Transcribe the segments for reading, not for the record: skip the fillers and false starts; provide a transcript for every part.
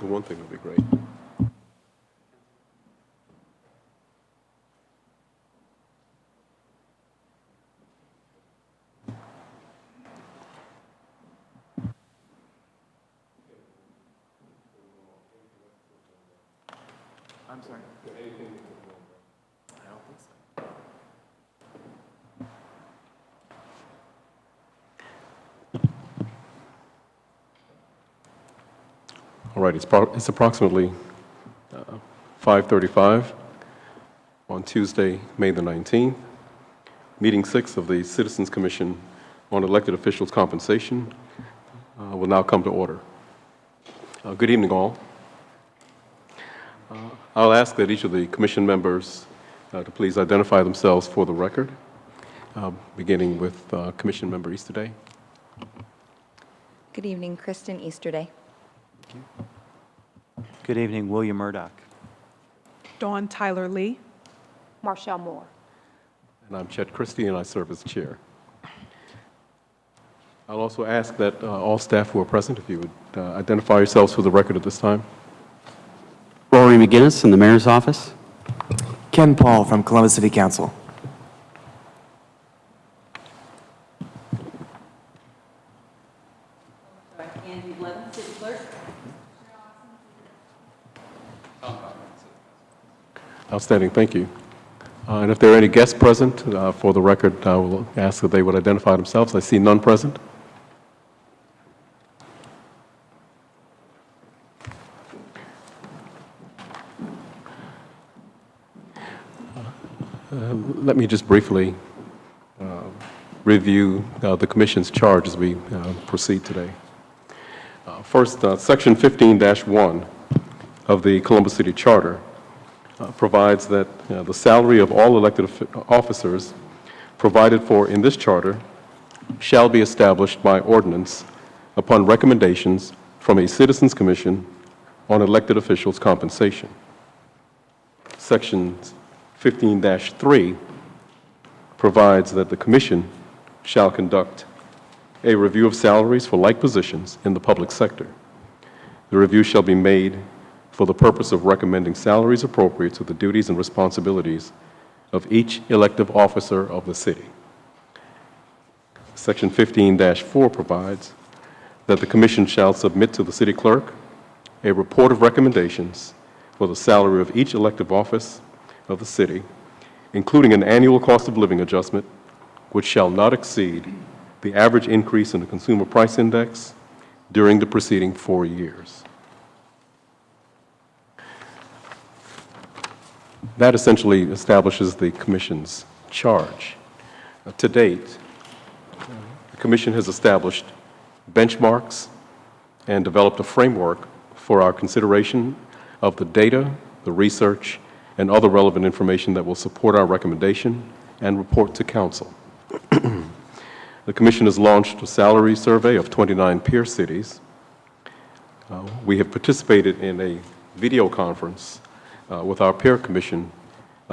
for one thing would be great. I'm sorry. I don't think so. All right, it's approximately 5:35 on Tuesday, May the 19th. Meeting 6 of the Citizens Commission on Elected Officials' Compensation will now come to order. Good evening, all. I'll ask that each of the commission members to please identify themselves for the record, beginning with Commission Member Easterday. Good evening, Kristen Easterday. Thank you. Good evening, William Murdoch. Dawn Tyler Lee. Marshall Moore. And I'm Chet Christie, and I serve as chair. I'll also ask that all staff who are present, if you would identify yourselves for the record at this time. Rory McGinnis in the Mayor's Office. Ken Paul from Columbus City Council. Angie Blevins, City Clerk. Outstanding, thank you. And if there are any guests present, for the record, I will ask that they would identify themselves. I see none present. Let me just briefly review the Commission's charge as we proceed today. First, Section 15-1 of the Columbus City Charter provides that the salary of all elected officers provided for in this charter shall be established by ordinance upon recommendations from a Citizens Commission on Elected Officials' Compensation. Section 15-3 provides that the Commission shall conduct a review of salaries for like positions in the public sector. The review shall be made for the purpose of recommending salaries appropriate to the duties and responsibilities of each elective officer of the city. Section 15-4 provides that the Commission shall submit to the City Clerk a report of recommendations for the salary of each elective office of the city, including an annual cost of living adjustment, which shall not exceed the average increase in the Consumer Price Index during the preceding 4 years. That essentially establishes the Commission's charge. To date, the Commission has established benchmarks and developed a framework for our consideration of the data, the research, and other relevant information that will support our recommendation and report to Council. The Commission has launched a salary survey of 29 peer cities. We have participated in a video conference with our peer commission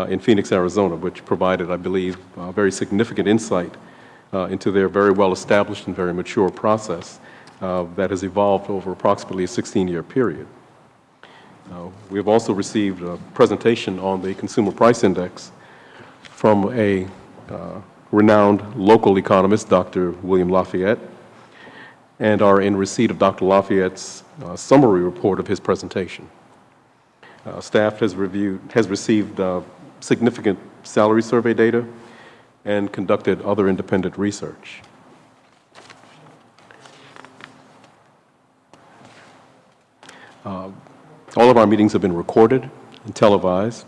in Phoenix, Arizona, which provided, I believe, very significant insight into their very well-established and very mature process that has evolved over approximately a 16-year period. We have also received a presentation on the Consumer Price Index from a renowned local economist, Dr. William Lafayette, and are in receipt of Dr. Lafayette's summary report of his presentation. Staff has received significant salary survey data and conducted other independent research. All of our meetings have been recorded and televised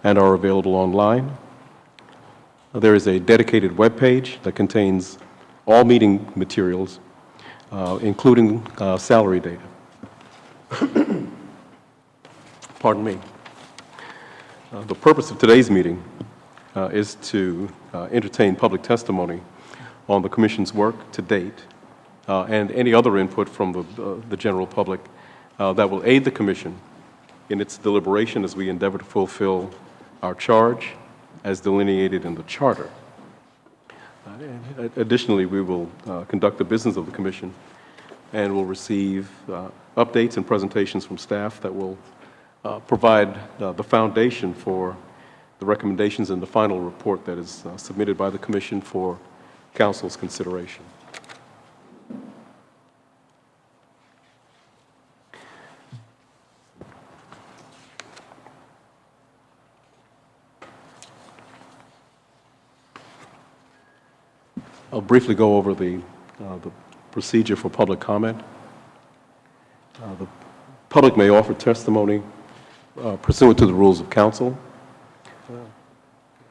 and are available online. There is a dedicated web page that contains all meeting materials, including salary data. Pardon me. The purpose of today's meeting is to entertain public testimony on the Commission's work to date and any other input from the general public that will aid the Commission in its deliberation as we endeavor to fulfill our charge as delineated in the Charter. Additionally, we will conduct the business of the Commission and will receive updates and presentations from staff that will provide the foundation for the recommendations in the final report that is submitted by the Commission for Council's consideration. I'll briefly go over the procedure for public comment. The public may offer testimony pursuant to the rules of council.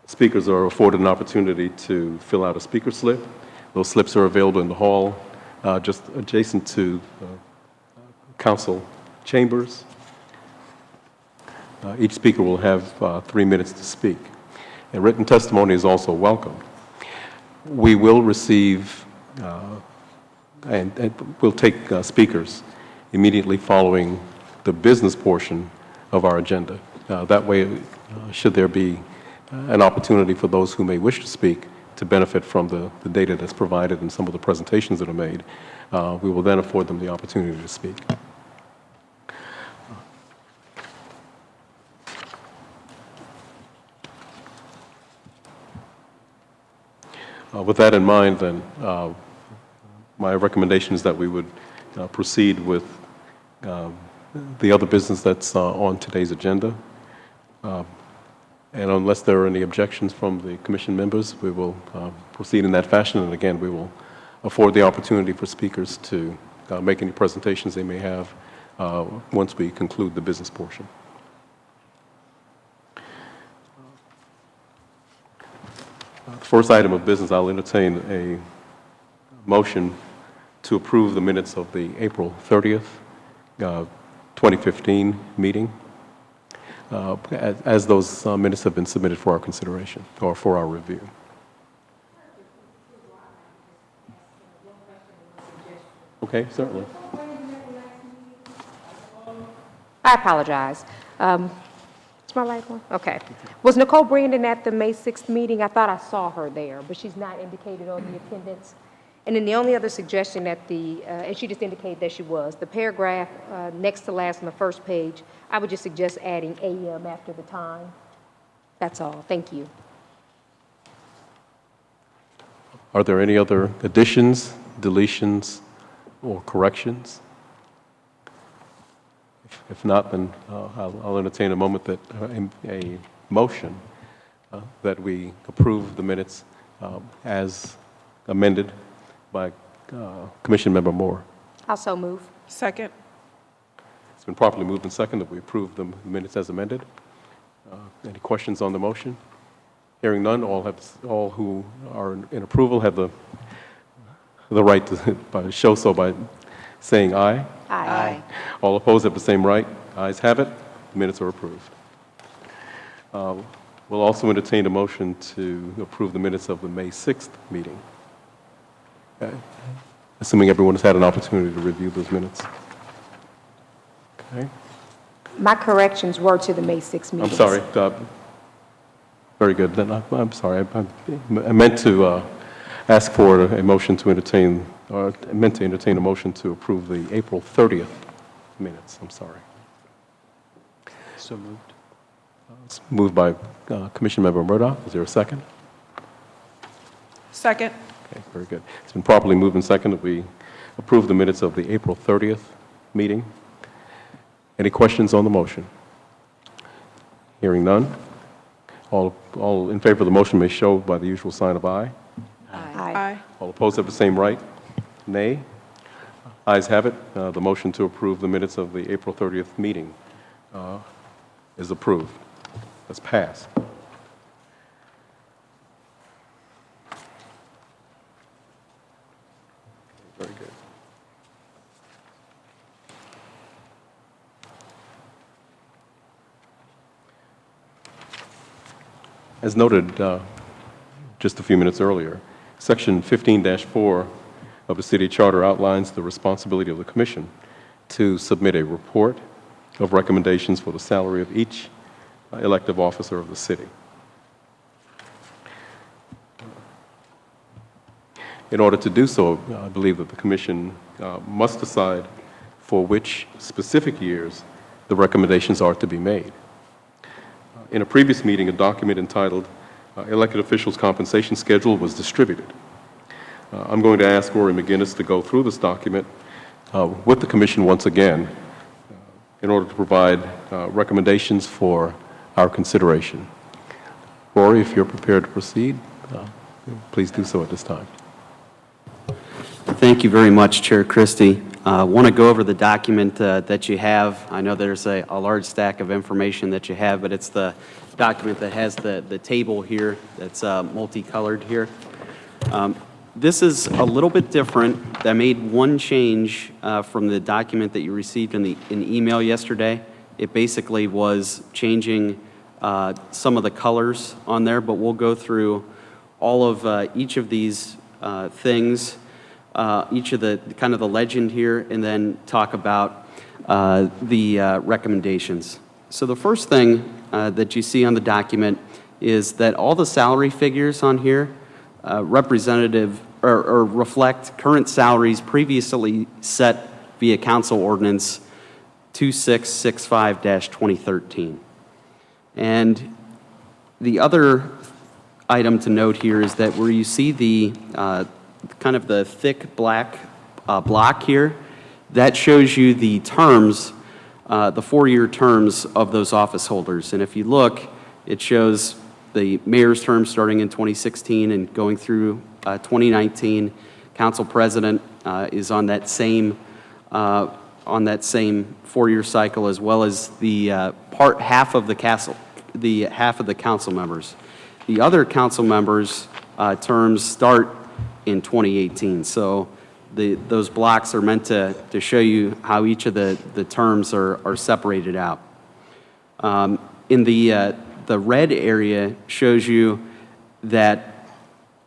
Speakers are afforded an opportunity to fill out a speaker slip. Those slips are available in the hall just adjacent to council chambers. Each speaker will have 3 minutes to speak. And written testimony is also welcome. We will receive and we'll take speakers immediately following the business portion of our agenda. That way, should there be an opportunity for those who may wish to speak to benefit from the data that's provided and some of the presentations that are made, we will then afford them the opportunity to speak. With that in mind, then, my recommendation is that we would proceed with the other business that's on today's agenda. And unless there are any objections from the Commission members, we will proceed in that fashion. And again, we will afford the opportunity for speakers to make any presentations they may have once we conclude the business portion. The first item of business, I'll entertain a motion to approve the minutes of the April 30th, 2015 meeting, as those minutes have been submitted for our consideration or for our review. Okay, certainly. I apologize. Is my light on? Okay. Was Nicole Brandon at the May 6th meeting? I thought I saw her there, but she's not indicated on the attendance. And then the only other suggestion and she just indicated that she was, the paragraph next to last on the first page, I would just suggest adding AM after the time. That's all. Thank you. Are there any other additions, deletions, or corrections? If not, then I'll entertain a moment that a motion that we approve the minutes as amended by Commission Member Moore. Also move. Second. It's been properly moved and seconded that we approve the minutes as amended. Any questions on the motion? Hearing none, all who are in approval have the right to show so by saying aye. Aye. All opposed have the same right. Ayes have it. The minutes are approved. We'll also entertain a motion to approve the minutes of the May 6th meeting. Assuming everyone has had an opportunity to review those minutes. Okay. My corrections were to the May 6th meeting. I'm sorry. Very good. Then I'm sorry. I meant to ask for a motion to entertain, or I meant to entertain a motion to approve the April 30th minutes. I'm sorry. So moved. It's moved by Commission Member Murdoch. Is there a second? Second. Okay, very good. It's been properly moved and seconded that we approve the minutes of the April 30th meeting. Any questions on the motion? Hearing none. All in favor of the motion may show by the usual sign of aye. Aye. All opposed have the same right. Nay. Ayes have it. The motion to approve the minutes of the April 30th meeting is approved. That's passed. Very good. As noted just a few minutes earlier, Section 15-4 of the City Charter outlines the responsibility of the Commission to submit a report of recommendations for the salary of each elective officer of the city. In order to do so, I believe that the Commission must decide for which specific years the recommendations are to be made. In a previous meeting, a document entitled Elected Officials Compensation Schedule was distributed. I'm going to ask Rory McGinnis to go through this document with the Commission once again in order to provide recommendations for our consideration. Rory, if you're prepared to proceed, please do so at this time. Thank you very much, Chair Christie. I want to go over the document that you have. I know there's a large stack of information that you have, but it's the document that has the table here that's multicolored here. This is a little bit different. I made one change from the document that you received in email yesterday. It basically was changing some of the colors on there, but we'll go through all of each of these things, each of the kind of the legend here, and then talk about the recommendations. So the first thing that you see on the document is that all the salary figures on here representative or reflect current salaries previously set via Council Ordinance 2665-2013. And the other item to note here is that where you see the kind of the thick black block here, that shows you the terms, the 4-year terms of those office holders. And if you look, it shows the mayor's term starting in 2016 and going through 2019. Council president is on that same 4-year cycle, as well as the half of the council members. The other council members' terms start in 2018. So those blocks are meant to show you how each of the terms are separated out. In the red area shows you that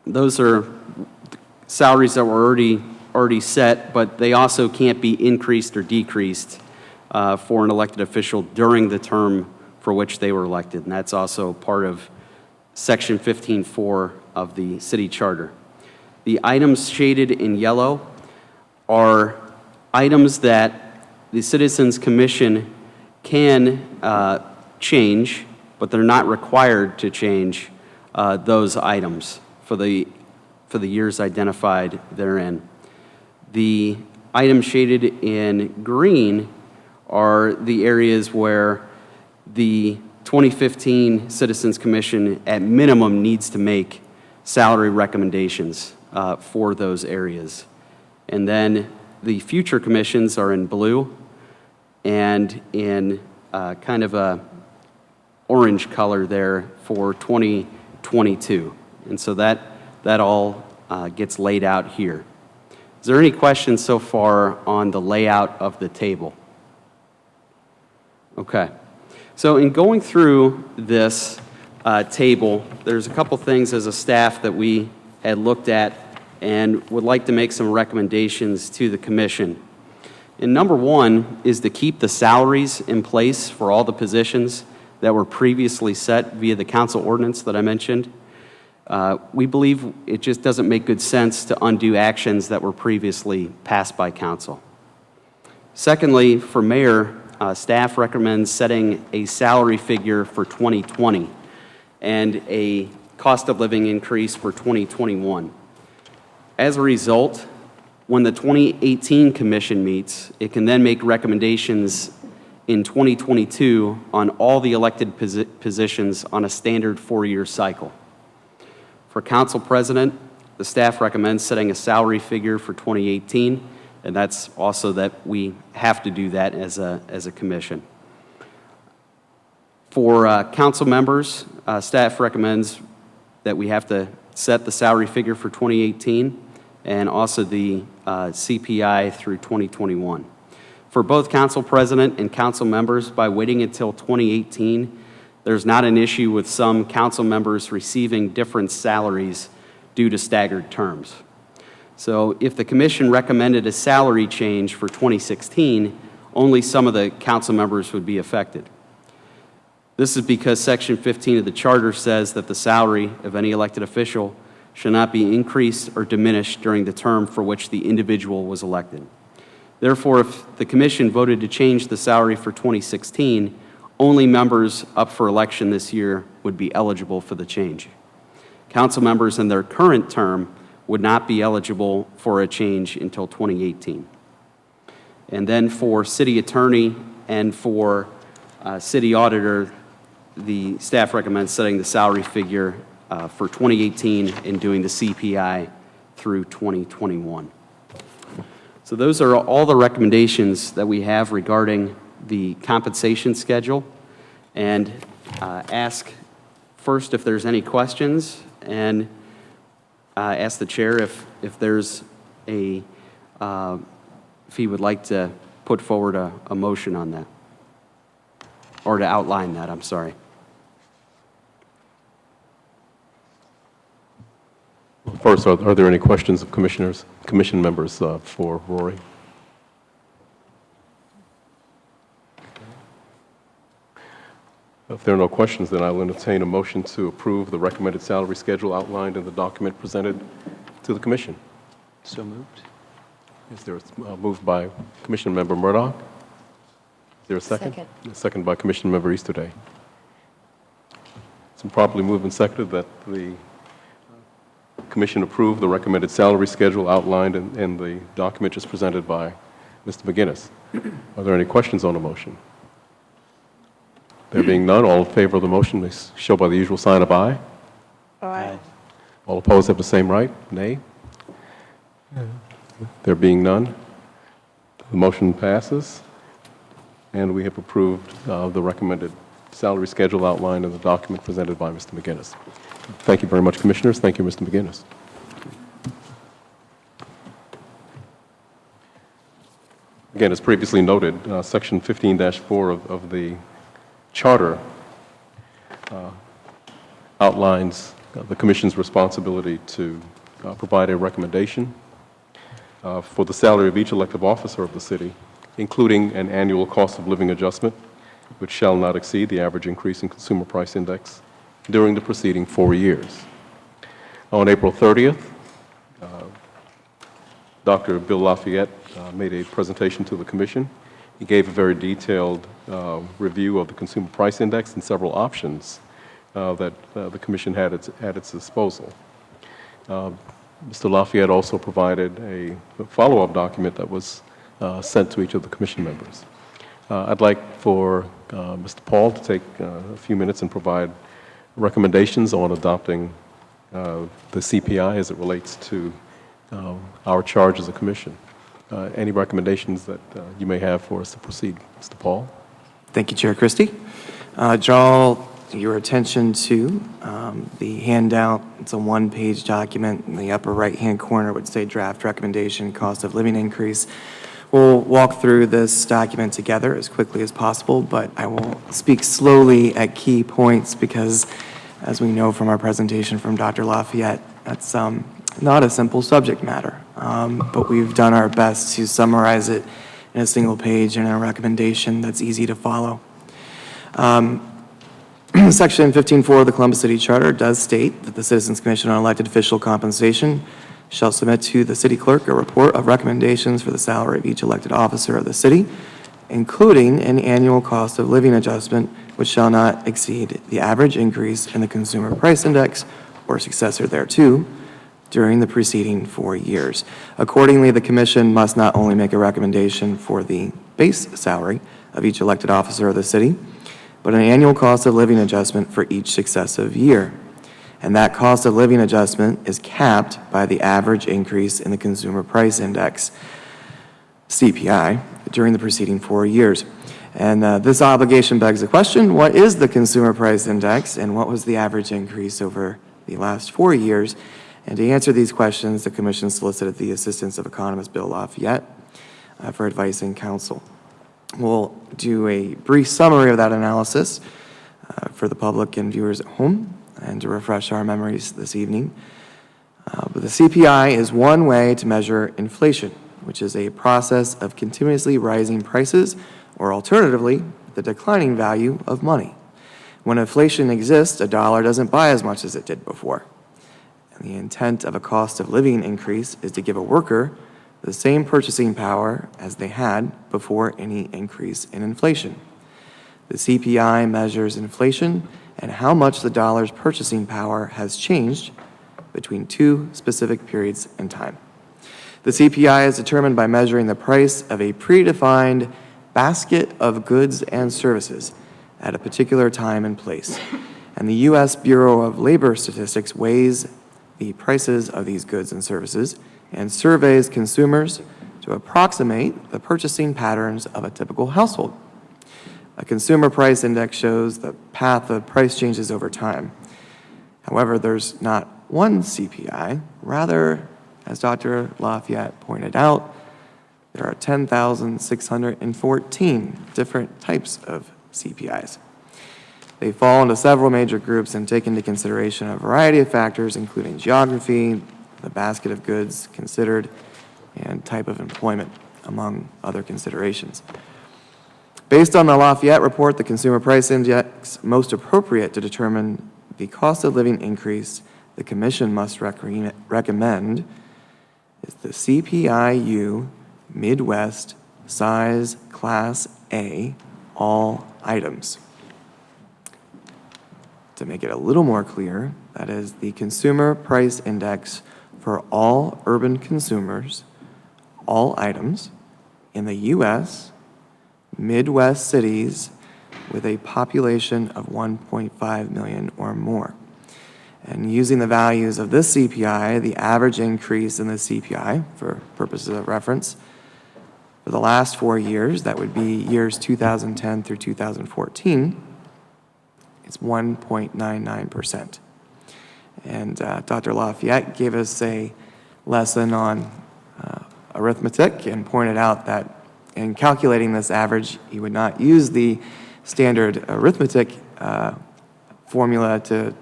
those are salaries that were already set, but they also can't be increased or decreased for an elected official during the term for which they were elected. And that's also part of Section 15.4 of the city charter. The items shaded in yellow are items that the Citizens Commission can change, but they're not required to change those items for the years identified therein. The items shaded in green are the areas where the 2015 Citizens Commission at minimum needs to make salary recommendations for those areas. And then the future commissions are in blue and in kind of a orange color there for 2022. And so that all gets laid out here. Is there any questions so far on the layout of the table? Okay. So in going through this table, there's a couple things as a staff that we had looked at and would like to make some recommendations to the commission. And number one is to keep the salaries in place for all the positions that were previously set via the council ordinance that I mentioned. We believe it just doesn't make good sense to undo actions that were previously passed by council. Secondly, for mayor, staff recommends setting a salary figure for 2020 and a cost of living increase for 2021. As a result, when the 2018 commission meets, it can then make recommendations in 2022 on all the elected positions on a standard 4-year cycle. For council president, the staff recommends setting a salary figure for 2018, and that's also that we have to do that as a commission. For council members, staff recommends that we have to set the salary figure for 2018 and also the CPI through 2021. For both council president and council members, by waiting until 2018, there's not an issue with some council members receiving different salaries due to staggered terms. So if the commission recommended a salary change for 2016, only some of the council members would be affected. This is because Section 15 of the Charter says that the salary of any elected official shall not be increased or diminished during the term for which the individual was elected. Therefore, if the commission voted to change the salary for 2016, only members up for election this year would be eligible for the change. Council members in their current term would not be eligible for a change until 2018. And then for city attorney and for city auditor, the staff recommends setting the salary figure for 2018 and doing the CPI through 2021. So those are all the recommendations that we have regarding the compensation schedule. And ask first if there's any questions, and ask the chair if there's a, if he would like to put forward a motion on that, or to outline that, I'm sorry. First, are there any questions of commission members for Rory? If there are no questions, then I'll entertain a motion to approve the recommended salary schedule outlined in the document presented to the commission. So moved. Is there a move by Commissioner Member Murdoch? Is there a second? Second. A second by Commissioner Member Easterday. It's been properly moved and seconded that the commission approve the recommended salary schedule outlined in the document just presented by Mr. McGinnis. Are there any questions on the motion? There being none, all in favor of the motion, may show by the usual sign of aye. Aye. All opposed have the same right, nay. There being none, the motion passes, and we have approved the recommended salary schedule outlined in the document presented by Mr. McGinnis. Thank you very much, Commissioners. Thank you, Mr. McGinnis. Again, as previously noted, Section 15-4 of the Charter outlines the Commission's responsibility to provide a recommendation for the salary of each elective officer of the city, including an annual cost of living adjustment, which shall not exceed the average increase in consumer price index during the preceding 4 years. On April 30th, Dr. Bill Lafayette made a presentation to the Commission. He gave a very detailed review of the consumer price index and several options that the Commission had at its disposal. Mr. Lafayette also provided a follow-up document that was sent to each of the Commission members. I'd like for Mr. Paul to take a few minutes and provide recommendations on adopting the CPI as it relates to our charge as a Commission. Any recommendations that you may have for us to proceed, Mr. Paul? Thank you, Chair Christie. Draw your attention to the handout. It's a one-page document. In the upper right-hand corner would say draft recommendation, cost of living increase. We'll walk through this document together as quickly as possible, but I will speak slowly at key points because, as we know from our presentation from Dr. Lafayette, that's not a simple subject matter, but we've done our best to summarize it in a single page and a recommendation that's easy to follow. Section 15.4 of the Columbus City Charter does state that the Citizens Commission on Elected Official Compensation shall submit to the city clerk a report of recommendations for the salary of each elected officer of the city, including an annual cost of living adjustment which shall not exceed the average increase in the consumer price index or successor thereto during the preceding 4 years. Accordingly, the Commission must not only make a recommendation for the base salary of each elected officer of the city, but an annual cost of living adjustment for each successive year. And that cost of living adjustment is capped by the average increase in the consumer price index, CPI, during the preceding 4 years. And this obligation begs the question, what is the consumer price index and what was the average increase over the last 4 years? And to answer these questions, the Commission solicited the assistance of economist Bill Lafayette for advice and counsel. We'll do a brief summary of that analysis for the public and viewers at home and to refresh our memories this evening. But the CPI is one way to measure inflation, which is a process of continuously rising prices, or alternatively, the declining value of money. When inflation exists, a dollar doesn't buy as much as it did before. And the intent of a cost of living increase is to give a worker the same purchasing power as they had before any increase in inflation. The CPI measures inflation and how much the dollar's purchasing power has changed between two specific periods in time. The CPI is determined by measuring the price of a predefined basket of goods and services at a particular time and place. And the U.S. Bureau of Labor Statistics weighs the prices of these goods and services and surveys consumers to approximate the purchasing patterns of a typical household. A consumer price index shows the path of price changes over time. However, there's not one CPI. Rather, as Dr. Lafayette pointed out, there are 10,614 different types of CPIs. They fall into several major groups and take into consideration a variety of factors, including geography, the basket of goods considered, and type of employment, among other considerations. Based on the Lafayette report, the Consumer Price Index most appropriate to determine the cost of living increase the Commission must recommend is the CPIU Midwest Size Class A, all items. To make it a little more clear, that is the Consumer Price Index for all urban consumers, all items, in the U.S., Midwest cities with a population of 1.5 million or more. And using the values of this CPI, the average increase in the CPI, for purposes of reference, for the last 4 years, that would be years 2010 through 2014, it's 1.99%. And Dr. Lafayette gave us a lesson on arithmetic and pointed out that in calculating this average, you would not use the standard arithmetic formula to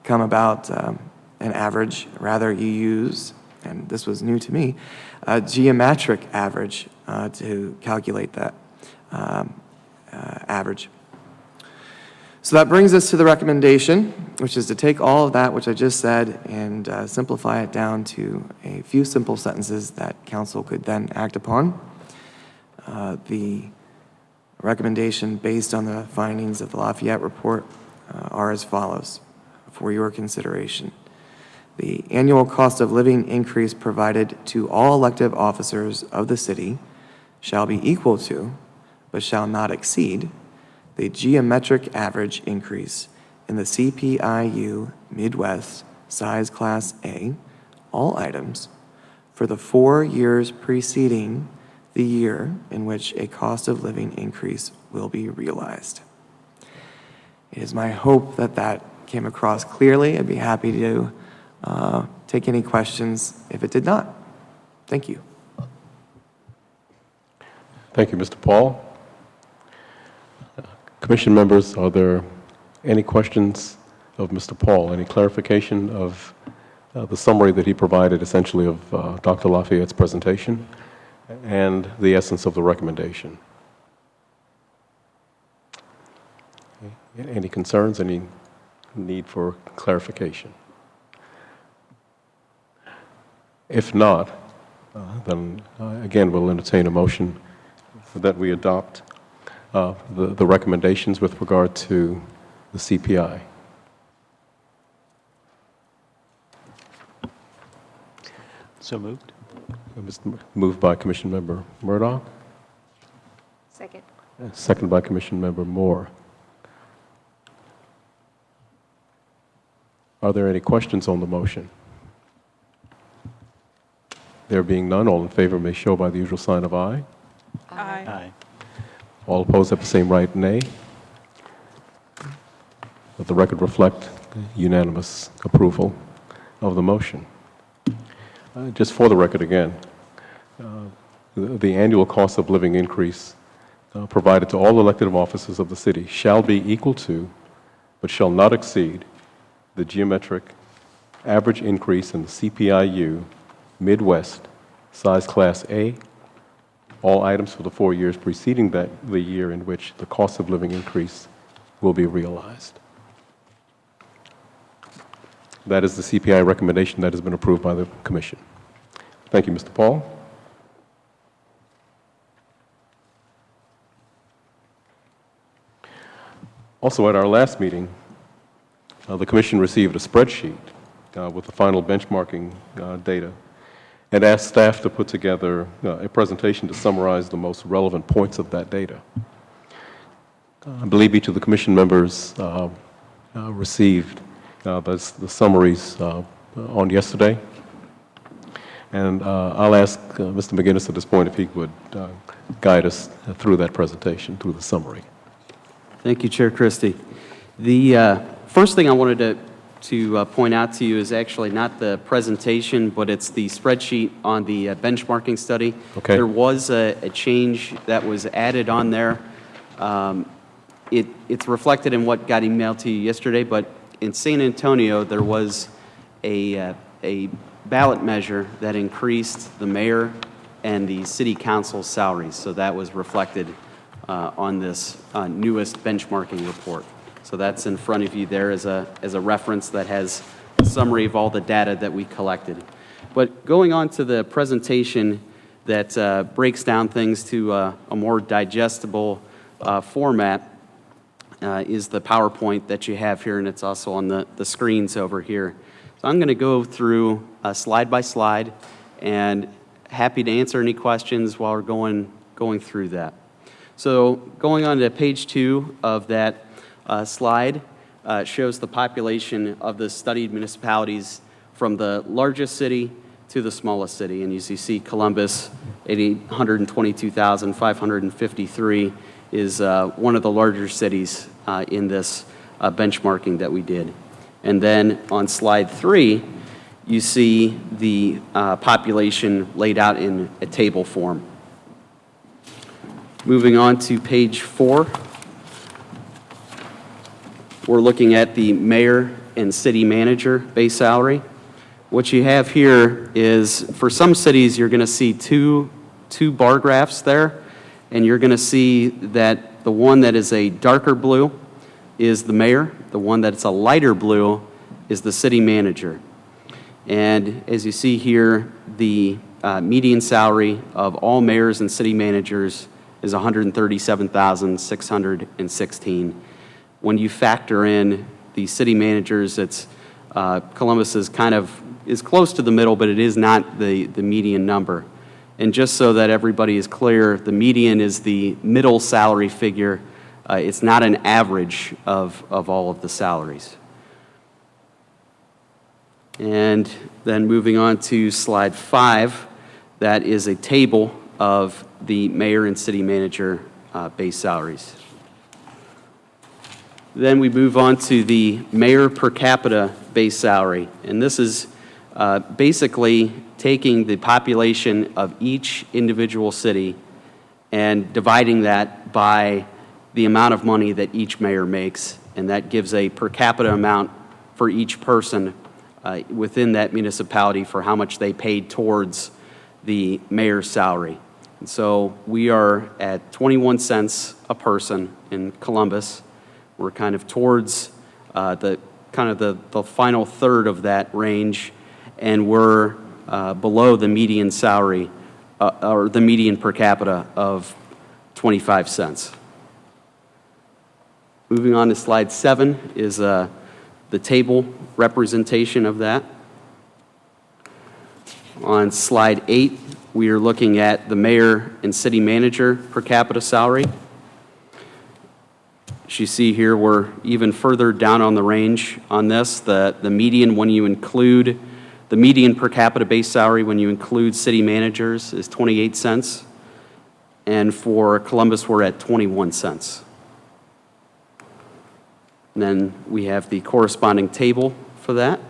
come about an average. Rather, you use, and this was new to me, a geometric average to calculate that average. So that brings us to the recommendation, which is to take all of that which I just said and simplify it down to a few simple sentences that council could then act upon. The recommendation based on the findings of the Lafayette report are as follows for your consideration. The annual cost of living increase provided to all elective officers of the city shall be equal to, but shall not exceed, the geometric average increase in the CPIU Midwest Size Class A, all items, for the 4 years preceding the year in which a cost of living increase will be realized. It is my hope that that came across clearly. I'd be happy to take any questions if it did not. Thank you. Thank you, Mr. Paul. Commission members, are there any questions of Mr. Paul? Any clarification of the summary that he provided, essentially, of Dr. Lafayette's presentation and the essence of the recommendation? Any concerns, any need for clarification? If not, then again, we'll entertain a motion that we adopt the recommendations with regard to the CPI. So moved. Moved by Commission Member Murdoch, Second. second by Commission Member Moore. Are there any questions on the motion? There being none, all in favor may show by the usual sign of aye. Aye. Aye. All opposed have the same right, nay. Let the record reflect unanimous approval of the motion. Just for the record again, the annual cost of living increase provided to all elected officers of the city shall be equal to, but shall not exceed, the geometric average increase in the CPIU Midwest Size Class A, all items for the 4 years preceding the year in which the cost of living increase will be realized. That is the CPI recommendation that has been approved by the Commission. Thank you, Mr. Paul. Also, at our last meeting, the commission received a spreadsheet with the final benchmarking data and asked staff to put together a presentation to summarize the most relevant points of that data. I believe each of the commission members received the summaries on yesterday. And I'll ask Mr. McGinnis at this point if he would guide us through that presentation, through the summary. Thank you, Chair Christie. The first thing I wanted to point out to you is actually not the presentation, but it's the spreadsheet on the benchmarking study. Okay. There was a change that was added on there. It's reflected in what got emailed to you yesterday, but in San Antonio, there was a ballot measure that increased the mayor and the city council salaries. So that was reflected on this newest benchmarking report. So that's in front of you there as a reference that has a summary of all the data that we collected. But going on to the presentation that breaks down things to a more digestible format is the PowerPoint that you have here, and it's also on the screens over here. So I'm going to go through slide by slide, and happy to answer any questions while we're going through that. So going on to page 2 of that slide shows the population of the studied municipalities from the largest city to the smallest city. And as you see, Columbus, 822,553, is one of the larger cities in this benchmarking that we did. And then on slide 3, you see the population laid out in a table form. Moving on to page 4, we're looking at the mayor and city manager base salary. What you have here is, for some cities, you're going to see two bar graphs there, and you're going to see that the one that is a darker blue is the mayor, the one that's a lighter blue is the city manager. And as you see here, the median salary of all mayors and city managers is $137,616. When you factor in the city managers, it's Columbus is close to the middle, but it is not the median number. And just so that everybody is clear, the median is the middle salary figure. It's not an average of all of the salaries. And then moving on to slide 5, that is a table of the mayor and city manager base salaries. Then we move on to the mayor per capita base salary. And this is basically taking the population of each individual city and dividing that by the amount of money that each mayor makes. And that gives a per capita amount for each person within that municipality for how much they paid towards the mayor's salary. And so we are at 21 cents a person in Columbus. We're kind of towards the final third of that range, and we're below the median salary or the median per capita of 25 cents. Moving on to slide 7 is the table representation of that. On slide 8, we are looking at the mayor and city manager per capita salary. As you see here, we're even further down on the range on this. The median, when you include the median per capita base salary, when you include city managers, is 28 cents. And for Columbus, we're at 21 cents. And then we have the corresponding table for that.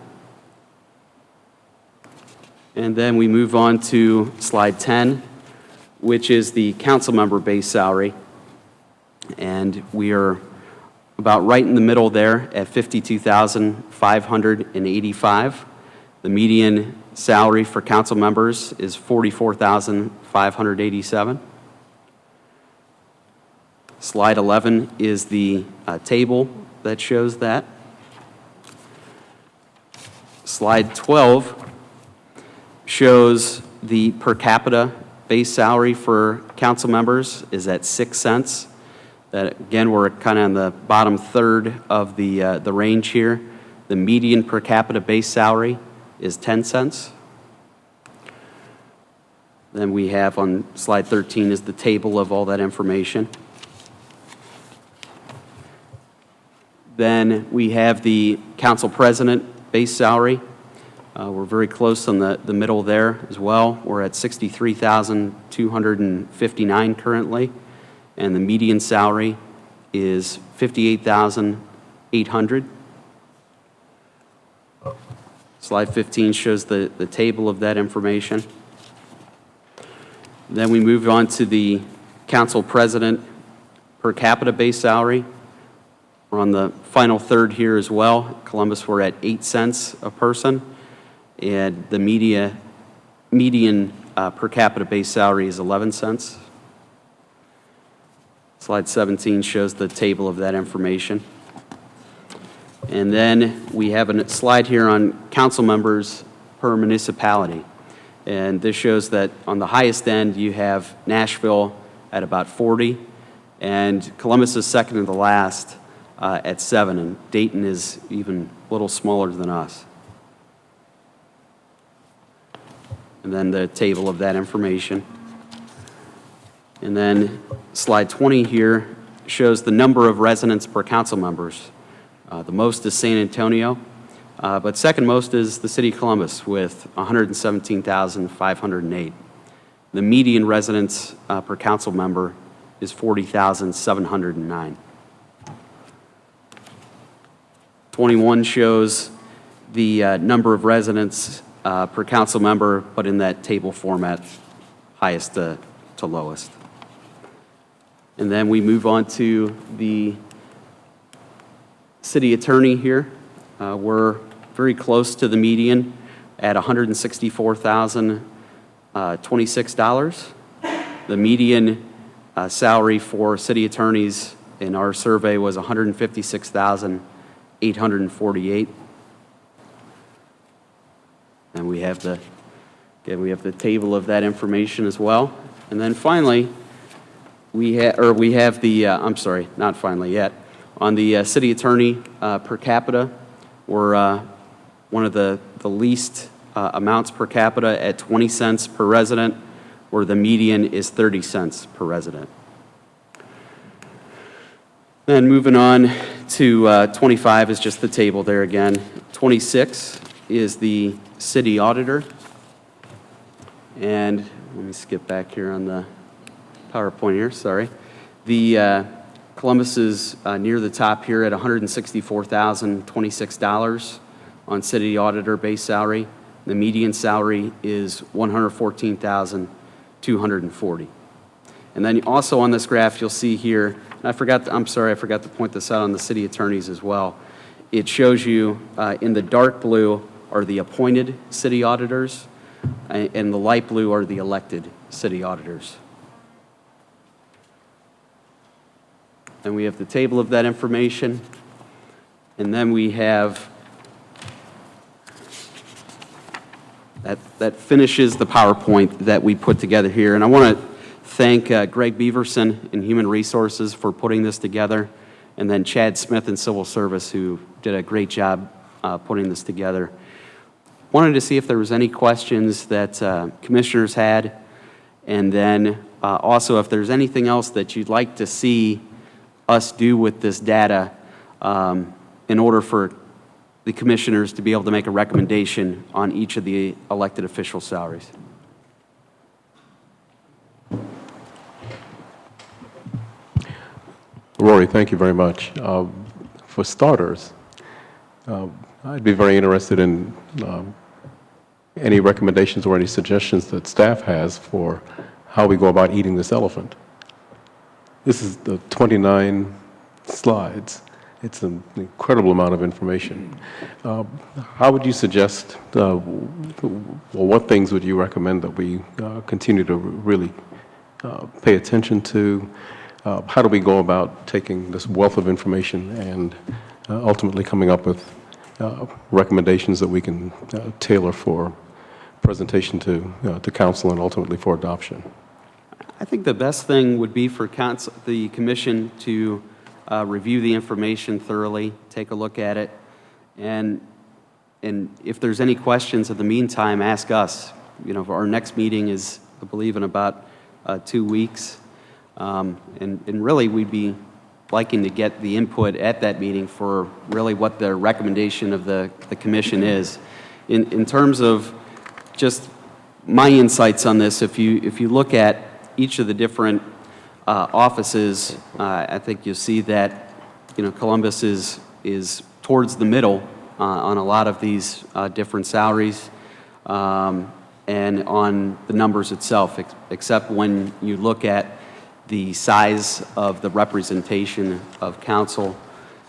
And then we move on to slide 10, which is the council member base salary. And we are about right in the middle there at $52,585. The median salary for council members is $44,587. Slide 11 is the table that shows that. Slide 12 shows the per capita base salary for council members is at 6 cents. That, again, we're kind of on the bottom third of the range here. The median per capita base salary is 10 cents. Then we have on slide 13 is the table of all that information. Then we have the council president base salary. We're very close on the middle there as well. We're at $63,259 currently, and the median salary is $58,800. Slide 15 shows the table of that information. Then we move on to the council president per capita base salary. We're on the final third here as well. Columbus, we're at 8 cents a person, and the median per capita base salary is 11 cents. Slide 17 shows the table of that information. And then we have a slide here on council members per municipality. And this shows that on the highest end, you have Nashville at about 40, and Columbus is second to the last at 7, and Dayton is even a little smaller than us. And then the table of that information. And then slide 20 here shows the number of residents per council members. The most is San Antonio, but second most is the city of Columbus with 117,508. The median residents per council member is 40,709. 21 shows the number of residents per council member, but in that table format, highest to lowest. And then we move on to the city attorney here. We're very close to the median at $164,026. The median salary for city attorneys in our survey was $156,848. And we have the table of that information as well. And then finally, we have the I'm sorry, not finally yet. On the city attorney per capita, we're one of the least amounts per capita at 20 cents per resident, where the median is 30 cents per resident. Then moving on to 25 is just the table there again. 26 is the city auditor. And let me skip back here on the PowerPoint here, sorry. The Columbus is near the top here at $164,026 on city auditor base salary. The median salary is $114,240. And then also on this graph, you'll see here, and I forgot to point this out on the city attorneys as well. It shows you in the dark blue are the appointed city auditors, and the light blue are the elected city auditors. And we have the table of that information. And then we have, that finishes the PowerPoint that we put together here. And I want to thank Greg Beaverson in Human Resources for putting this together, and then Chad Smith in Civil Service, who did a great job putting this together. Wanted to see if there was any questions that commissioners had, and then also if there's anything else that you'd like to see us do with this data in order for the commissioners to be able to make a recommendation on each of the elected official salaries. Rory, thank you very much. For starters, I'd be very interested in any recommendations or any suggestions that staff has for how we go about eating this elephant. This is the 29 slides. It's an incredible amount of information. How would you suggest, or what things would you recommend that we continue to really pay attention to? How do we go about taking this wealth of information and ultimately coming up with recommendations that we can tailor for presentation to council and ultimately for adoption? I think the best thing would be for the commission to review the information thoroughly, take a look at it, and if there's any questions in the meantime, ask us. You know, our next meeting is, I believe, in about 2 weeks, and really we'd be liking to get the input at that meeting for really what the recommendation of the commission is. In terms of just my insights on this, if you look at each of the different offices, I think you'll see that, you know, Columbus is towards the middle on a lot of these different salaries and on the numbers itself, except when you look at the size of the representation of council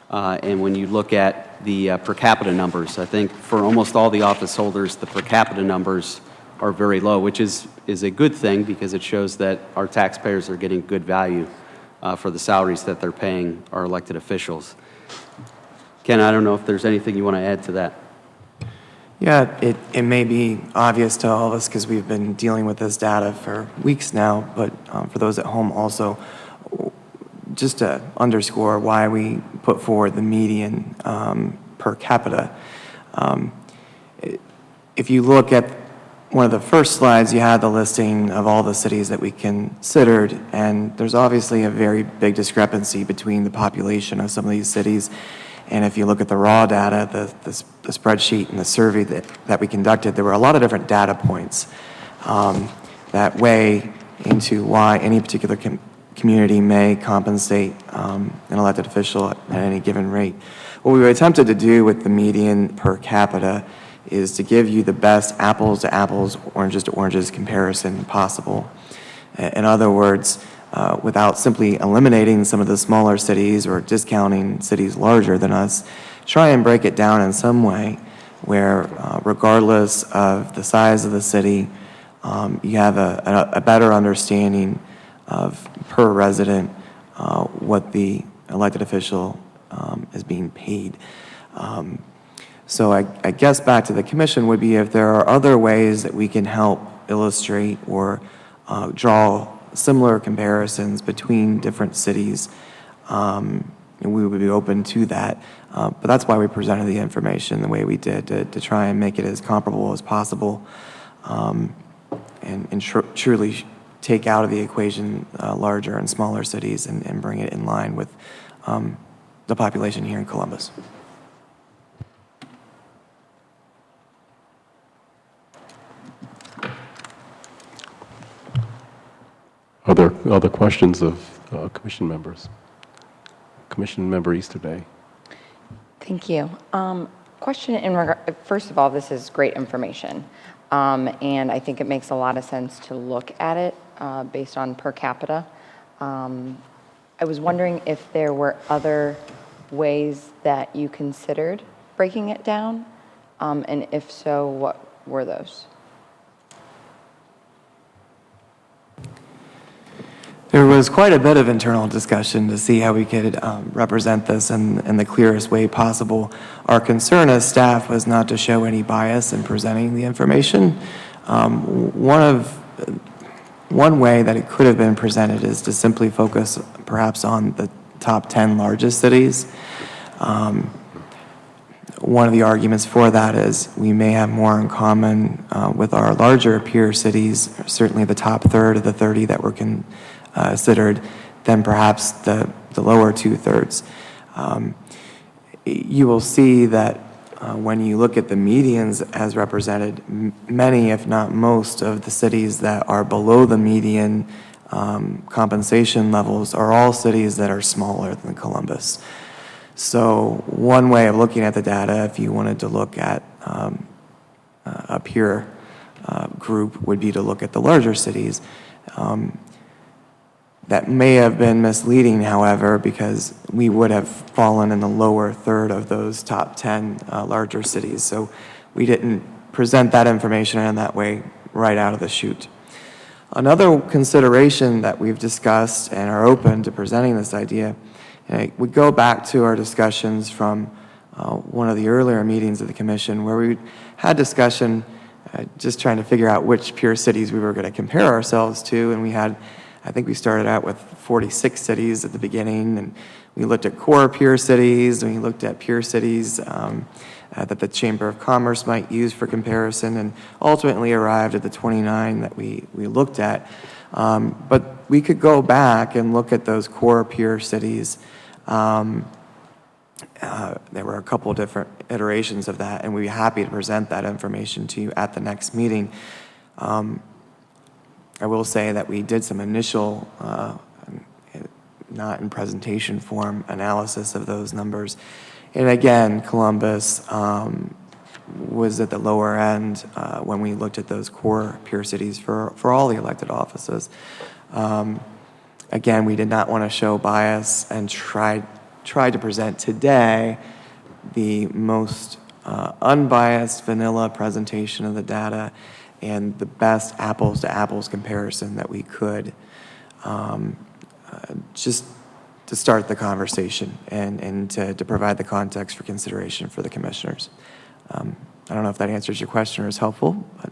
and when you look at the per capita numbers. I think for almost all the office holders, the per capita numbers are very low, which is a good thing because it shows that our taxpayers are getting good value for the salaries that they're paying our elected officials. Ken, I don't know if there's anything you want to add to that. Yeah, it may be obvious to all of us because we've been dealing with this data for weeks now, but for those at home also, just to underscore why we put forward the median per capita. If you look at one of the first slides, you had the listing of all the cities that we considered, and there's obviously a very big discrepancy between the population of some of these cities. And if you look at the raw data, the spreadsheet and the survey that we conducted, there were a lot of different data points that weigh into why any particular community may compensate an elected official at any given rate. What we attempted to do with the median per capita is to give you the best apples to apples, oranges to oranges comparison possible. In other words, without simply eliminating some of the smaller cities or discounting cities larger than us, try and break it down in some way where, regardless of the size of the city, you have a better understanding of, per resident, what the elected official is being paid. So I guess back to the commission would be if there are other ways that we can help illustrate or draw similar comparisons between different cities, and we would be open to that. But that's why we presented the information the way we did, to try and make it as comparable as possible and truly take out of the equation larger and smaller cities and bring it in line with the population here in Columbus. Other questions of commission members? Commission member Easterday. Thank you. Question in regard, first of all, this is great information. And I think it makes a lot of sense to look at it based on per capita. I was wondering if there were other ways that you considered breaking it down, and if so, what were those? There was quite a bit of internal discussion to see how we could represent this in the clearest way possible. Our concern as staff was not to show any bias in presenting the information. One way that it could have been presented is to simply focus perhaps on the top 10 largest cities. One of the arguments for that is we may have more in common with our larger peer cities, certainly the top third of the 30 that were considered, than perhaps the lower two-thirds. You will see that when you look at the medians as represented, many, if not most, of the cities that are below the median compensation levels are all cities that are smaller than Columbus. So one way of looking at the data, if you wanted to look at a peer group, would be to look at the larger cities. That may have been misleading, however, because we would have fallen in the lower third of those top 10 larger cities. So we didn't present that information in that way right out of the chute. Another consideration that we've discussed and are open to presenting this idea, we go back to our discussions from one of the earlier meetings of the commission where we had discussion just trying to figure out which peer cities we were going to compare ourselves to, and we had I think we started out with 46 cities at the beginning, and we looked at core peer cities, and we looked at peer cities that the Chamber of Commerce might use for comparison, and ultimately arrived at the 29 that we looked at. But we could go back and look at those core peer cities. There were a couple different iterations of that, and we'd be happy to present that information to you at the next meeting. I will say that we did some initial, not in presentation form, analysis of those numbers. And again, Columbus was at the lower end when we looked at those core peer cities for all the elected offices. Again, we did not want to show bias and tried to present today the most unbiased vanilla presentation of the data and the best apples-to-apples comparison that we could, just to start the conversation and to provide the context for consideration for the commissioners. I don't know if that answers your question or is helpful, but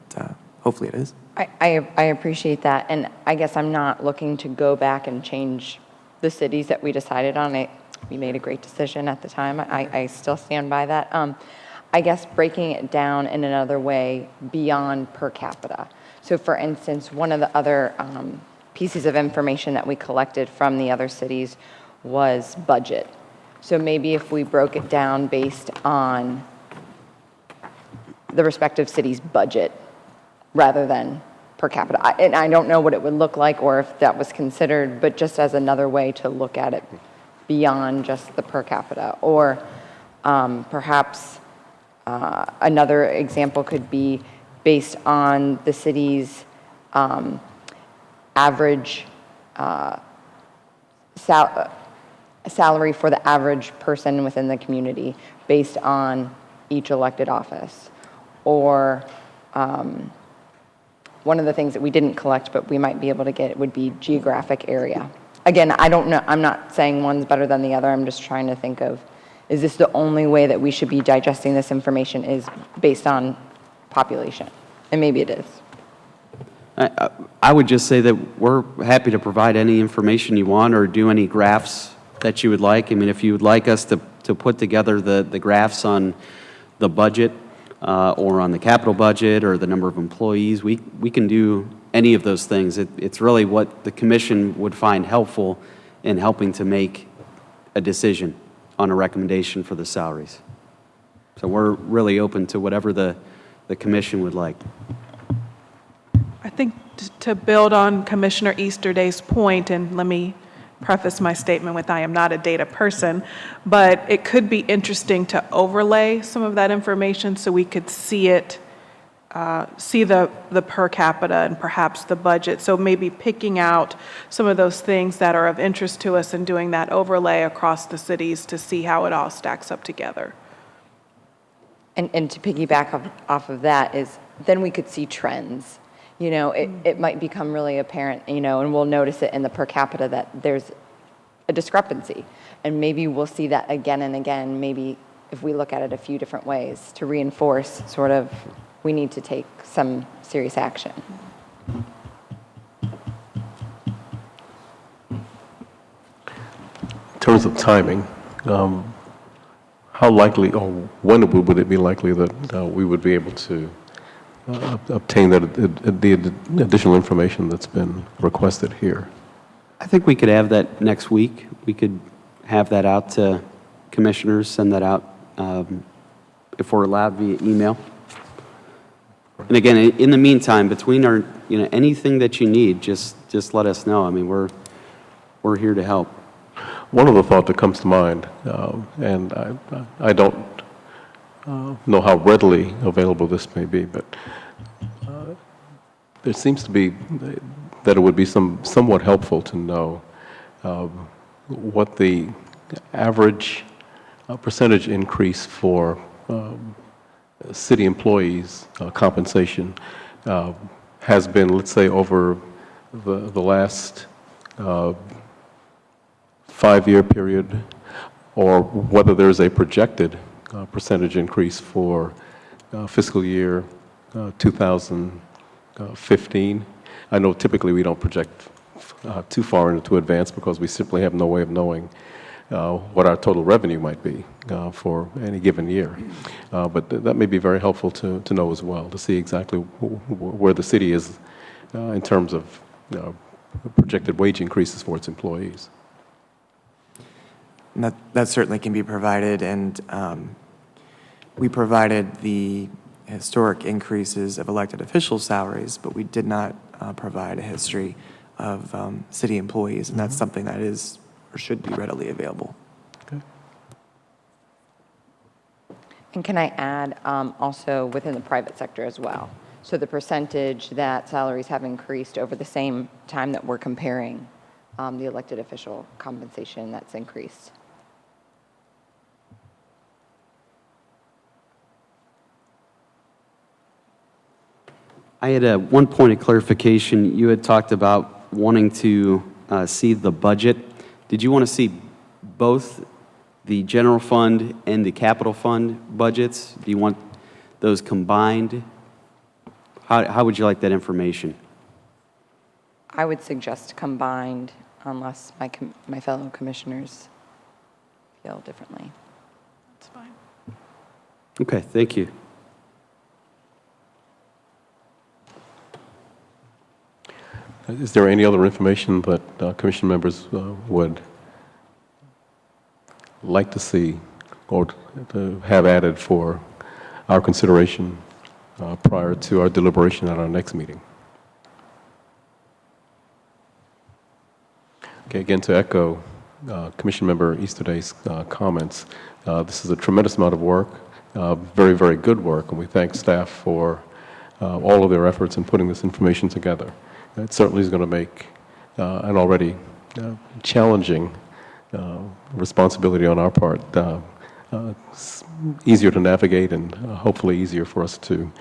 hopefully it is. I appreciate that, and I guess I'm not looking to go back and change the cities that we decided on. We made a great decision at the time. I still stand by that. I guess breaking it down in another way beyond per capita. So for instance, one of the other pieces of information that we collected from the other cities was budget. So maybe if we broke it down based on the respective city's budget rather than per capita. And I don't know what it would look like or if that was considered, but just as another way to look at it beyond just the per capita. Or perhaps another example could be based on the city's average salary for the average person within the community based on each elected office. Or one of the things that we didn't collect but we might be able to get would be geographic area. Again, I don't know, I'm not saying one's better than the other, I'm just trying to think of, is this the only way that we should be digesting this information is based on population? And maybe it is. I would just say that we're happy to provide any information you want or do any graphs that you would like. I mean, if you would like us to put together the graphs on the budget or on the capital budget or the number of employees, we can do any of those things. It's really what the commission would find helpful in helping to make a decision on a recommendation for the salaries. So we're really open to whatever the commission would like. I think to build on Commissioner Easterday's point, and let me preface my statement with I am not a data person, but it could be interesting to overlay some of that information so we could see it, see the per capita and perhaps the budget. So maybe picking out some of those things that are of interest to us and doing that overlay across the cities to see how it all stacks up together. And to piggyback off of that is then we could see trends. You know, it might become really apparent, you know, and we'll notice it in the per capita that there's a discrepancy. And maybe we'll see that again and again, maybe if we look at it a few different ways to reinforce sort of we need to take some serious action. In terms of timing, how likely or when would it be likely that we would be able to obtain the additional information that's been requested here? I think we could have that next week. We could have that out to commissioners, send that out if we're allowed via email. And again, in the meantime, between our, anything that you need, just let us know. I mean, we're here to help. One other thought that comes to mind, and I don't know how readily available this may be, but there seems to be that it would be somewhat helpful to know what the average percentage increase for city employees' compensation has been, let's say, over the last 5-year period, or whether there's a projected percentage increase for fiscal year 2015. I know typically we don't project too far into advance because we simply have no way of knowing what our total revenue might be for any given year. But that may be very helpful to know as well, to see exactly where the city is in terms of projected wage increases for its employees. And that certainly can be provided, and we provided the historic increases of elected official salaries, but we did not provide a history of city employees, and that's something that is or should be readily available. Okay. And can I add also within the private sector as well? So the percentage that salaries have increased over the same time that we're comparing the elected official compensation that's increased. I had one point of clarification. You had talked about wanting to see the budget. Did you want to see both the general fund and the capital fund budgets? Do you want those combined? How would you like that information? I would suggest combined unless my fellow commissioners feel differently. That's fine. Okay, thank you. Is there any other information that commission members would like to see or to have added for our consideration prior to our deliberation at our next meeting? Okay, again, to echo Commission Member Easterday's comments, this is a tremendous amount of work, very, very good work, and we thank staff for all of their efforts in putting this information together. It certainly is going to make an already challenging responsibility on our part easier to navigate and hopefully easier for us to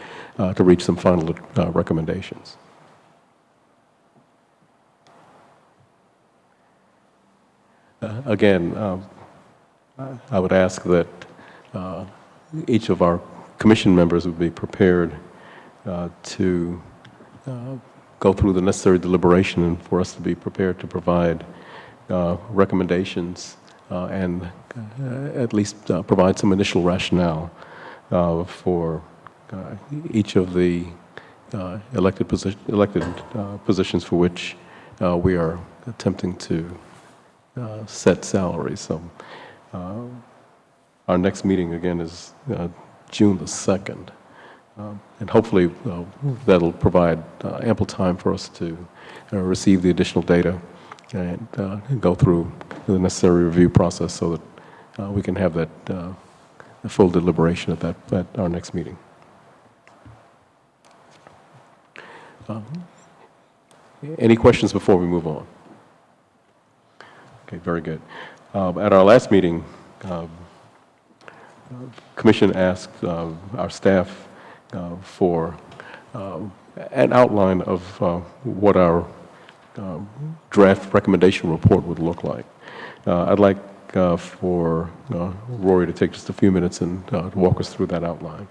reach some final recommendations. Again, I would ask that each of our commission members would be prepared to go through the necessary deliberation and for us to be prepared to provide recommendations and at least provide some initial rationale for each of the elected positions for which we are attempting to set salaries. So our next meeting again is June the 2nd. And hopefully that'll provide ample time for us to receive the additional data and go through the necessary review process so that we can have that full deliberation at our next meeting. Any questions before we move on? Okay, very good. At our last meeting, Commission asked our staff for an outline of what our draft recommendation report would look like. I'd like for Rory to take just a few minutes and walk us through that outline.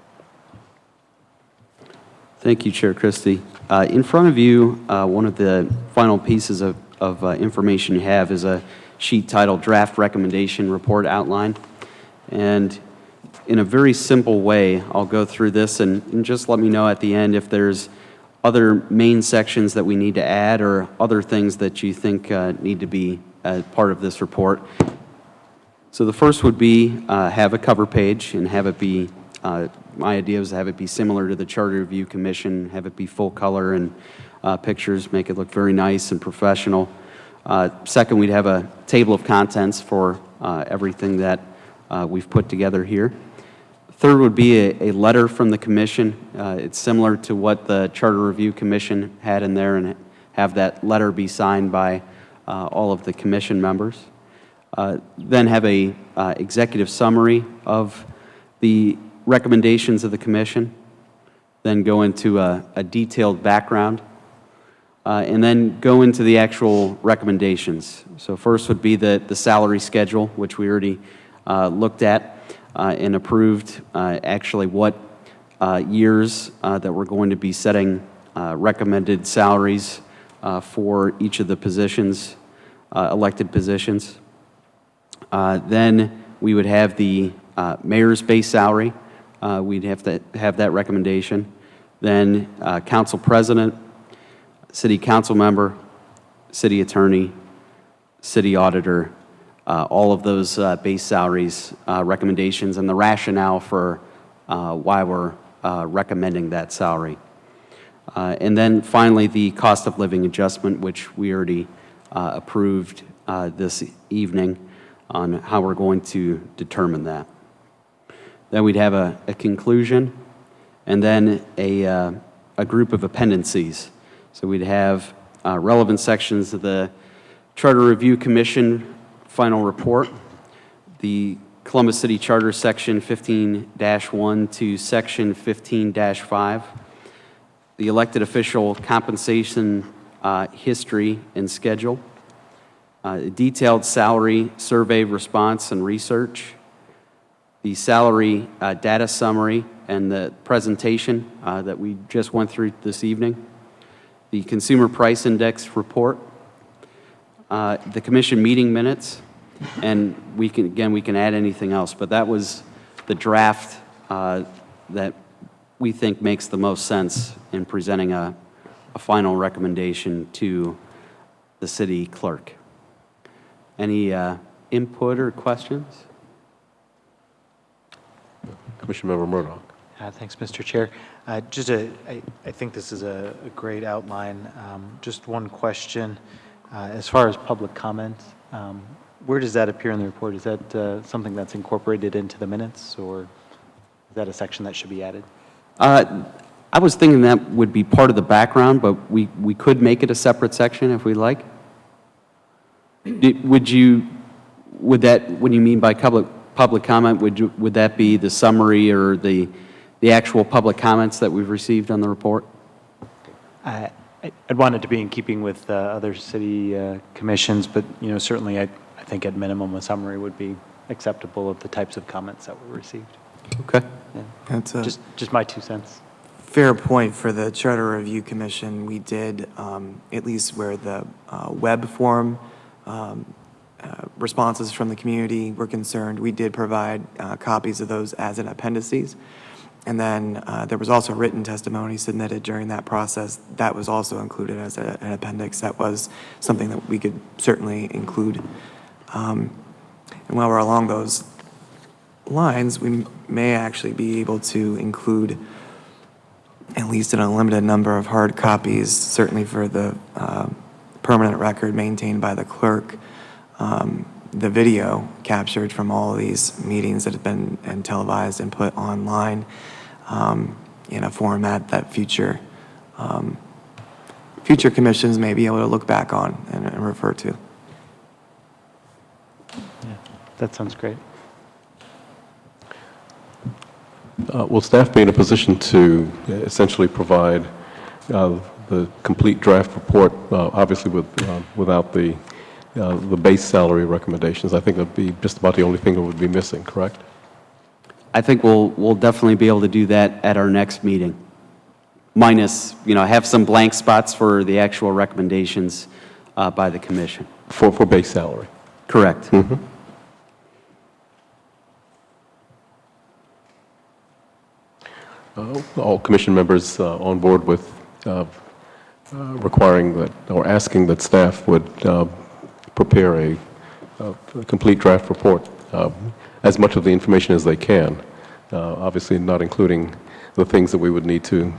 Thank you, Chair Christie. In front of you, one of the final pieces of information you have is a sheet titled Draft Recommendation Report Outline. And in a very simple way, I'll go through this and just let me know at the end if there's other main sections that we need to add or other things that you think need to be part of this report. So the first would be have a cover page and have it be, my idea was to have it be similar to the Charter Review Commission, have it be full color and pictures, make it look very nice and professional. Second, we'd have a table of contents for everything that we've put together here. Third would be a letter from the commission. It's similar to what the Charter Review Commission had in there, and have that letter be signed by all of the commission members. Then have a executive summary of the recommendations of the commission. Then go into a detailed background. And then go into the actual recommendations. So first would be the salary schedule, which we already looked at and approved actually what years that we're going to be setting recommended salaries for each of the positions, elected positions. Then we would have the mayor's base salary. We'd have to have that recommendation. Then council president, city council member, city attorney, city auditor, all of those base salaries recommendations and the rationale for why we're recommending that salary. And then finally, the cost of living adjustment, which we already approved this evening on how we're going to determine that. Then we'd have a conclusion and then a group of appendices. So we'd have relevant sections of the Charter Review Commission final report, the Columbus City Charter Section 15-1 to Section 15-5, the elected official compensation history and schedule, detailed salary survey response and research, the salary data summary and the presentation that we just went through this evening, the Consumer Price Index report, the commission meeting minutes, and we can add anything else, but that was the draft that we think makes the most sense in presenting a final recommendation to the city clerk. Any input or questions? Commissioner Member Murdoch. Thanks, Mr. Chair. I think this is a great outline. Just one question. As far as public comment, where does that appear in the report? Is that something that's incorporated into the minutes, or is that a section that should be added? I was thinking that would be part of the background, but we could make it a separate section if we like. Would that, when you mean by public comment, would that be the summary or the actual public comments that we've received on the report? I'd want it to be in keeping with other city commissions, but certainly I think at minimum a summary would be acceptable of the types of comments that were received. Okay. Yeah. That's a Just my 2 cents. fair point. For the Charter Review Commission, we did, at least where the web form responses from the community were concerned, we did provide copies of those as an appendices. And then there was also written testimony submitted during that process. That was also included as an appendix. That was something that we could certainly include. And while we're along those lines, we may actually be able to include at least an unlimited number of hard copies, certainly for the permanent record maintained by the clerk, the video captured from all of these meetings that have been televised and put online in a format that future commissions may be able to look back on and refer to. Yeah, that sounds great. Will staff be in a position to essentially provide the complete draft report, obviously without the base salary recommendations? I think that would be just about the only thing that would be missing, correct? I think we'll definitely be able to do that at our next meeting. Minus, have some blank spots for the actual recommendations by the commission. For base salary? Correct. Mm-hmm. All commission members on board with requiring that, or asking that staff would prepare a complete draft report, as much of the information as they can, obviously not including the things that we would need to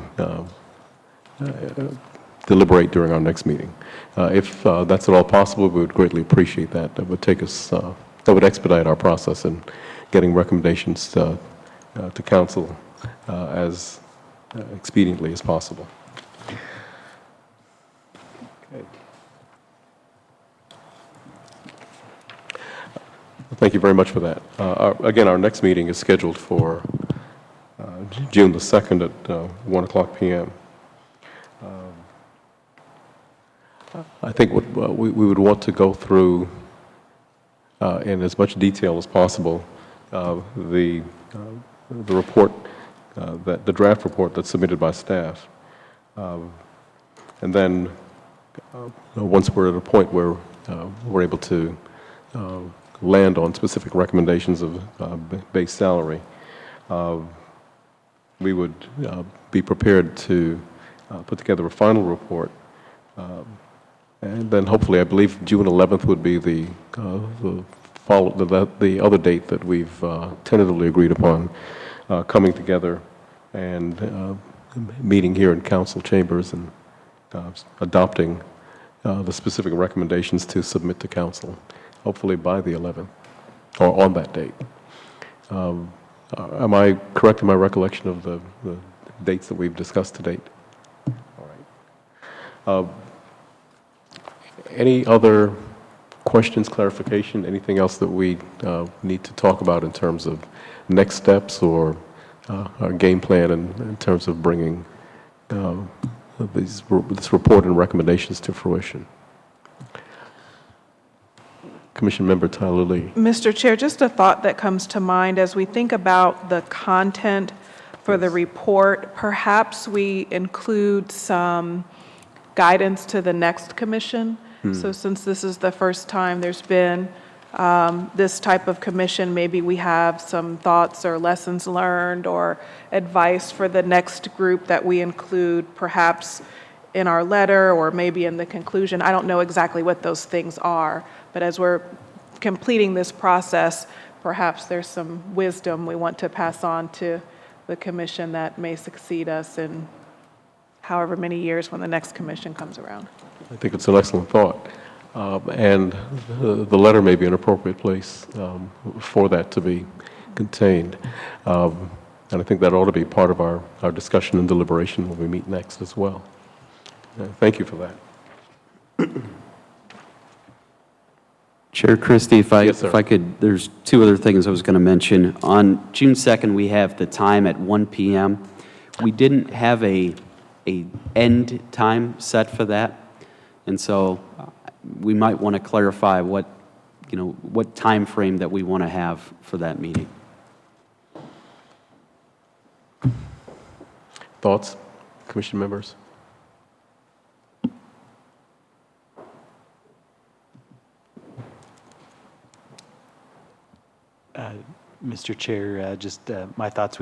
deliberate during our next meeting. If that's at all possible, we would greatly appreciate that. That would take us, that would expedite our process in getting recommendations to council as expediently as possible. Okay. Thank you very much for that. Again, our next meeting is scheduled for June the 2nd at 1 o'clock p.m. I think what we would want to go through in as much detail as possible the report, the draft report that's submitted by staff, and then once we're at a point where we're able to land on specific recommendations of base salary, we would be prepared to put together a final report. And then hopefully, I believe June 11th would be the other date that we've tentatively agreed upon, coming together and meeting here in council chambers and adopting the specific recommendations to submit to council, hopefully by the 11th, or on that date. Am I correct in my recollection of the dates that we've discussed to date? All right. Any other questions, clarification, anything else that we need to talk about in terms of next steps or our game plan in terms of bringing this report and recommendations to fruition? Commission Member Tyler Lee. Mr. Chair, just a thought that comes to mind as we think about the content for the report, perhaps we include some guidance to the next commission. So since this is the first time there's been this type of commission, maybe we have some thoughts or lessons learned or advice for the next group that we include perhaps in our letter or maybe in the conclusion. I don't know exactly what those things are, but as we're completing this process, perhaps there's some wisdom we want to pass on to the commission that may succeed us in however many years when the next commission comes around. I think it's an excellent thought. And the letter may be an appropriate place for that to be contained. And I think that ought to be part of our discussion and deliberation when we meet next as well. Thank you for that. Chair Christie, Yes, sir. if I could, there's two other things I was going to mention. On June 2nd, we have the time at 1 p.m. We didn't have a end time set for that, and so we might want to clarify what time frame that we want to have for that meeting. Thoughts, commission members? Mr. Chair, just my thoughts.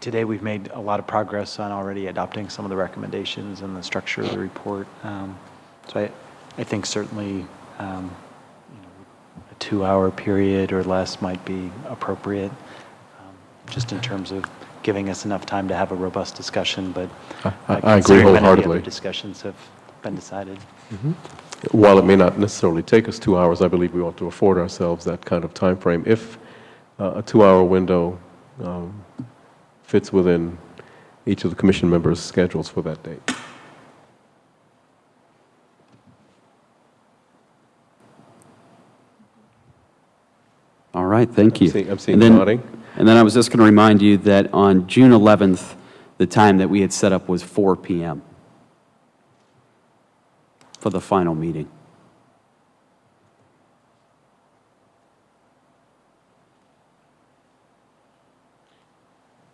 Today we've made a lot of progress on already adopting some of the recommendations and the structure of the report. So I think certainly a 2-hour period or less might be appropriate, just in terms of giving us enough time to have a robust discussion. But I agree considering many of the wholeheartedly. other discussions have been decided. While it may not necessarily take us 2 hours, I believe we ought to afford ourselves that kind of time frame. If a 2-hour window fits within each of the commission members' schedules for that date. All right, thank you. I'm seeing And then- nodding. And then I was just going to remind you that on June 11th, the time that we had set up was 4 p.m. for the final meeting.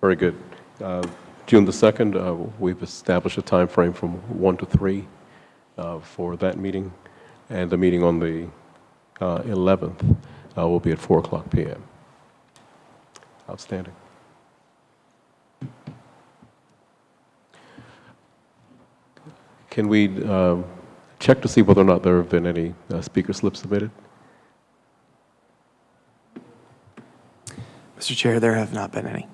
Very good. June the 2nd, we've established a time frame from 1 to 3 for that meeting, and the meeting on the 11th will be at 4 o'clock p.m. Outstanding. Can we check to see whether or not there have been any speaker slips submitted? Mr. Chair, there have not been any.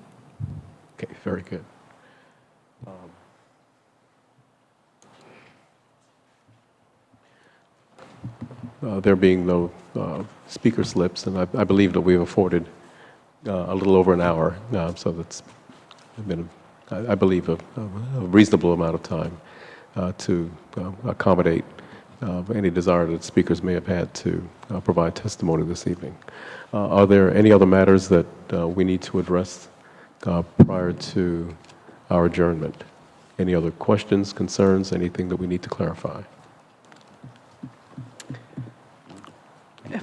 Okay, very good. There being no speaker slips, and I believe that we've afforded a little over an hour, so that's been, I believe, a reasonable amount of time to accommodate any desire that speakers may have had to provide testimony this evening. Are there any other matters that we need to address prior to our adjournment? Any other questions, concerns, anything that we need to clarify?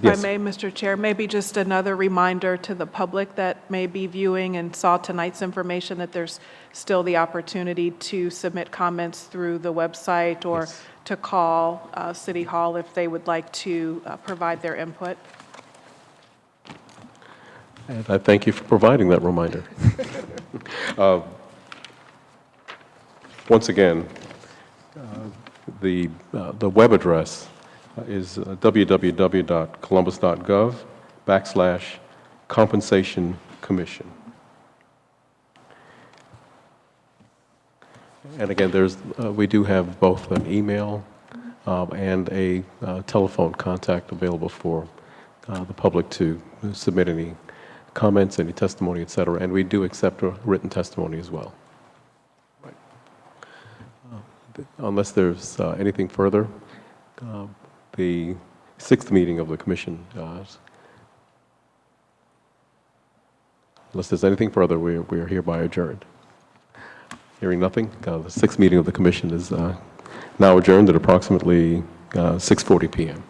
If I Yes. may, Mr. Chair, maybe just another reminder to the public that may be viewing and saw tonight's information that there's still the opportunity to submit comments through the website or Yes. to call City Hall if they would like to provide their input. And I thank you for providing that reminder. Once again, the web address is www.columbus.gov/compensation commission. And again, we do have both an email and a telephone contact available for the public to submit any comments, any testimony, et cetera. And we do accept a written testimony as well. Right. Unless there's anything further, the sixth meeting of the commission, unless there's anything further, we are hereby adjourned. Hearing nothing, the sixth meeting of the commission is now adjourned at approximately 6:40 p.m.